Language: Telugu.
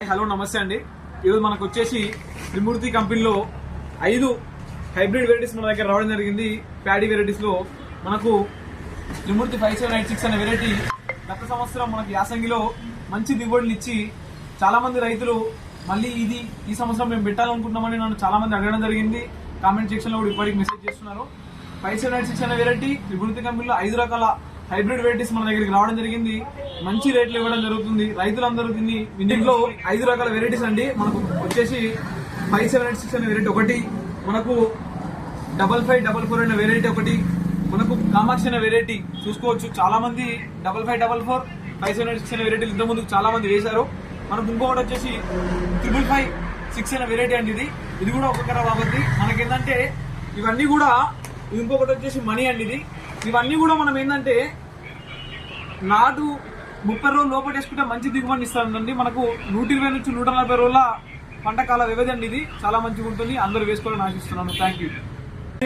హలో నమస్తే అండి. ఈరోజు మనకు వచ్చేసి త్రిమూర్తి కంపెనీలో 5 హైబ్రిడ్ వెరైటీస్ మన దగ్గర రావడం జరిగింది. ప్యాడీ వెరైటీస్ లో మనకు త్రిమూర్తి 5786 అనే వెరైటీ గత సంవత్సరం మనకి యాసంగిలో మంచి దిగుబడులు ఇచ్చి చాలా మంది రైతులు మళ్ళీ ఈ సంవత్సరం మేము పెట్టాలనుకుంటున్నామని నన్ను చాలా మంది అడగడం జరిగింది. కామెంట్ సెక్షన్ లో కూడా ఇప్పటికి మెసేజ్ చేస్తున్నారు. 5786 అనే వెరైటీ త్రిమూర్తి కంపెనీలో 5 రకాల హైబ్రిడ్ వెరైటీస్ మన దగ్గరికి రావడం జరిగింది. మంచి రేట్లు ఇవ్వడం జరుగుతుంది. రైతులందరూ దీంట్లో 5 రకాల వెరైటీస్ అండి. మనకు వచ్చేసి 5786 అనే వెరైటీ ఒకటి, మనకు 5544 అనే వెరైటీ ఒకటి, మనకు కామాక్షి అనే వెరైటీ చూసుకోవచ్చు. చాలా మంది 5544 5786 అనే వెరైటీలు ఇంత ముందుకు చాలా మంది వేశారు. మనకు ఇంకొకటి వచ్చేసి 5556 అనే వెరైటీ అండి. ఇది కూడా ఒక కర బాగుంది. మనకేంటంటే ఇవన్నీ కూడా ఇంకొకటి వచ్చేసి మనీ అండి. ఇవన్నీ కూడా మనం ఏంటంటే నాటు 30 రోజులు లోపల వేసుకుంటే మంచి దిగుబడిని ఇస్తుందండి. మనకు 120 నుంచి 140 రోజుల పంట కాల వ్యవధి అండి. ఇది చాలా మంచిగా ఉంటుంది. అందరూ వేసుకోవాలని ఆశిస్తున్నాను. Thank you.